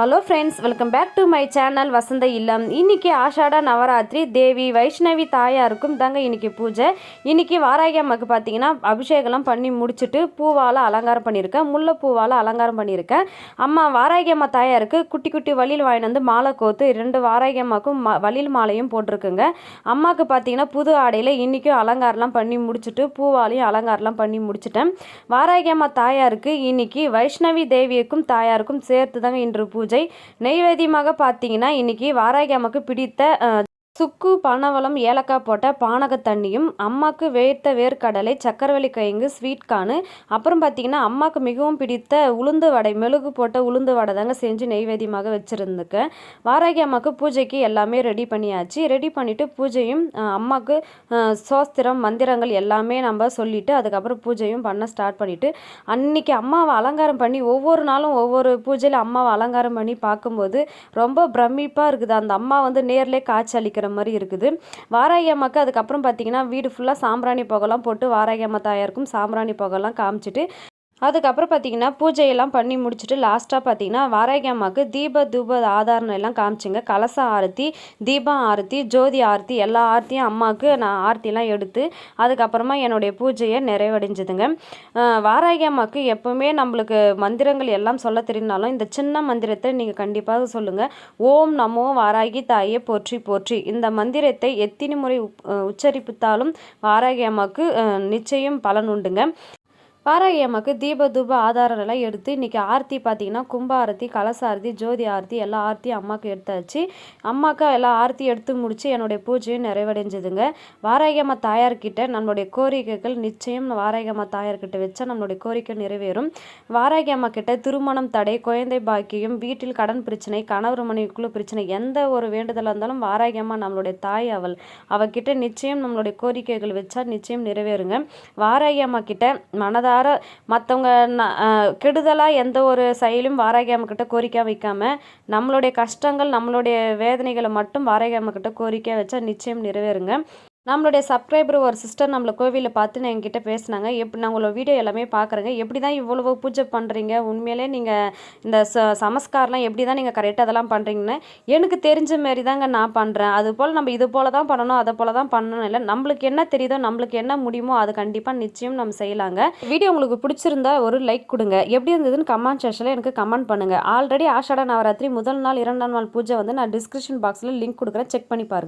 Hello friends, welcome back to my channel Vasantha Illam. இன்றைக்கி ஆஷாட நவராத்திரி தேவி வைஷ்ணவி தாயாருக்கும் தாங்க இன்றைக்கி பூஜை. இன்றைக்கி வாராகி அம்மாவுக்கு பார்த்தீங்கன்னா அபிஷேகம்லாம் பண்ணி முடிச்சுட்டு பூவால் அலங்காரம் பண்ணியிருக்கேன், முல்லைப்பூவால் அலங்காரம் பண்ணியிருக்கேன். அம்மா வாராகி அம்மா தாயாருக்கு குட்டி குட்டி வளையல் வாங்கிட்டு வந்து மாலை கோத்து 2 வாராகி அம்மாவுக்கும் வளையல் மாலையும் போட்டிருக்குங்க. அம்மாவுக்கு பார்த்தீங்கன்னா புது ஆடையில் இன்றைக்கும் அலங்காரம்லாம் பண்ணி முடிச்சுட்டு பூவாலையும் அலங்காரம்லாம் பண்ணி முடிச்சுட்டேன். வாராகி அம்மா தாயாருக்கு இன்றைக்கி வைஷ்ணவி தேவியக்கும் தாயாருக்கும் சேர்த்து தாங்க இன்று பூஜை. நெய்வேத்தியமாக பார்த்தீங்கன்னா இன்னைக்கு வாராகி அம்மாவுக்கு பிடித்த சுக்கு, பனவலம், ஏலக்காய் போட்ட பானக தண்ணியும், அம்மாவுக்கு வேர்த்த வேர்க்கடலை, சக்கரவள்ளி கிழங்கு, ஸ்வீட் கார்னு, அப்புறம் பார்த்திங்கன்னா அம்மாவுக்கு மிகவும் பிடித்த உளுந்து வடை, மெழுகு போட்ட உளுந்து வடை தாங்க செஞ்சு நெய்வேத்தியமாக வச்சுருந்துக்கேன். வாராகி அம்மாவுக்கு பூஜைக்கு எல்லாமே ரெடி பண்ணியாச்சு. ரெடி பண்ணிவிட்டு பூஜையும் அம்மாவுக்கு சோஸ்திரம் மந்திரங்கள் எல்லாமே நம்ம சொல்லிவிட்டு அதுக்கப்புறம் பூஜையும் பண்ண ஸ்டார்ட் பண்ணிவிட்டு அன்றைக்கி அம்மாவை அலங்காரம் பண்ணி ஒவ்வொரு நாளும் ஒவ்வொரு பூஜையில் அம்மாவை அலங்காரம் பண்ணி பார்க்கும்போது ரொம்ப பிரமிப்பாக இருக்குது. அந்த அம்மா வந்து நேர்லேயே காட்சி அளிக்கிற மாதிரி இருக்குது. வாராகி அம்மாவுக்கு அதுக்கப்புறம் பார்த்தீங்கன்னா வீடு ஃபுல்லாக சாம்பிராணி புகைலாம் போட்டு வாராகி அம்மா தாயாருக்கும் சாம்பிராணி புகைலாம் காமிச்சிட்டு அதுக்கப்புறம் பார்த்தீங்கன்னா பூஜையெல்லாம் பண்ணி முடிச்சுட்டு லாஸ்ட்டாக பார்த்தீங்கன்னா வாராகி அம்மாவுக்கு தூப ஆதாரம் எல்லாம் காமிச்சிங்க. கலச ஆரத்தி, தீபம் ஆரத்தி, ஜோதி ஆரத்தி எல்லா ஆரத்தியும் அம்மாவுக்கு நான் ஆரத்திலாம் எடுத்து அதுக்கப்புறமா என்னுடைய பூஜையை நிறைவடைஞ்சதுங்க. வாராகி அம்மாவுக்கு எப்போவுமே நம்மளுக்கு மந்திரங்கள் எல்லாம் சொல்ல தெரியுனாலும் இந்த சின்ன மந்திரத்தை நீங்கள் கண்டிப்பாக சொல்லுங்கள். ஓம் நமோ வாராகி தாயே போற்றி போற்றி. இந்த மந்திரத்தை எத்தனை முறை உச்சரிப்பித்தாலும் வாராகி அம்மாவுக்கு நிச்சயம் பலன் உண்டுங்க. வாராகி அம்மாவுக்கு தூப ஆதாரம் எல்லாம் எடுத்து இன்றைக்கி ஆரத்தி பார்த்திங்கன்னா கும்ப ஆரத்தி, கலச ஆரத்தி, ஜோதி ஆரத்தி எல்லா ஆரத்தியும் அம்மாவுக்கு எடுத்தாச்சு. அம்மாவுக்கு எல்லா ஆரத்தி எடுத்து முடித்து என்னுடைய பூஜையும் நிறைவடைஞ்சதுங்க. வாராகி அம்மா தாயார்கிட்ட நம்மளுடைய கோரிக்கைகள் நிச்சயம் வாராகி அம்மா தாயார்கிட்ட வச்சா நம்மளுடைய கோரிக்கை நிறைவேறும். வாராகி அம்மா கிட்ட திருமணம் தடை, குழந்தை பாக்கியம், வீட்டில் கடன் பிரச்சனை, கணவர் மனைவிக்குள்ள பிரச்சனை எந்த ஒரு வேண்டுதலாக இருந்தாலும் வாராகி அம்மா நம்மளுடைய தாய், அவகிட்ட நிச்சயம் நம்மளுடைய கோரிக்கைகள் வச்சா நிச்சயம் நிறைவேறுங்க. வாராகி அம்மா கிட்ட மனதார மற்றவங்க கெடுதலாக எந்த ஒரு செயலும் வாராகி அம்மா கிட்ட கோரிக்கை வைக்காமல் நம்மளுடைய கஷ்டங்கள் நம்மளுடைய வேதனைகளை மட்டும் வாராகி அம்மா கிட்ட கோரிக்கை வச்சா நிச்சயம் நிறைவேறுங்க. நம்மளுடைய சப்ஸ்கிரைபர் ஒரு சிஸ்டர் நம்மளை கோவிலில் பார்த்து என்கிட்ட பேசினாங்க. நான் உங்களோட வீடியோ எல்லாமே பார்க்குறேங்க, எப்படி தான் இவ்வளவு பூஜை பண்ணுறீங்க, உண்மையிலே நீங்கள் இந்த சமஸ்காரம்லாம் எப்படி தான் நீங்கள் கரெக்டாக அதெல்லாம் பண்ணுறீங்கன்னு எனக்கு தெரிஞ்ச மாரி தாங்க நான் பண்ணுறேன். அதுபோல் நம்ம இது போல் தான் பண்ணணும், அதை போல் தான் பண்ணணும் இல்லை, நம்மளுக்கு என்ன தெரியுதோ நம்மளுக்கு என்ன முடியுமோ அது கண்டிப்பாக நிச்சயம் நம்ம செய்யலாங்க. வீடியோ உங்களுக்கு பிடிச்சிருந்தா ஒரு லைக் கொடுங்க, எப்படி இருந்ததுன்னு கமெண்ட் செக்ஷனில் எனக்கு கமெண்ட் பண்ணுங்கள். ஆல்ரெடி ஆஷாட நவராத்திரி முதல் நாள் 2ஆம் நாள் பூஜை வந்து நான் டிஸ்கிரிப்ஷன் பாக்ஸில் லிங்க் கொடுக்குறேன், செக் பண்ணி பாருங்கள்.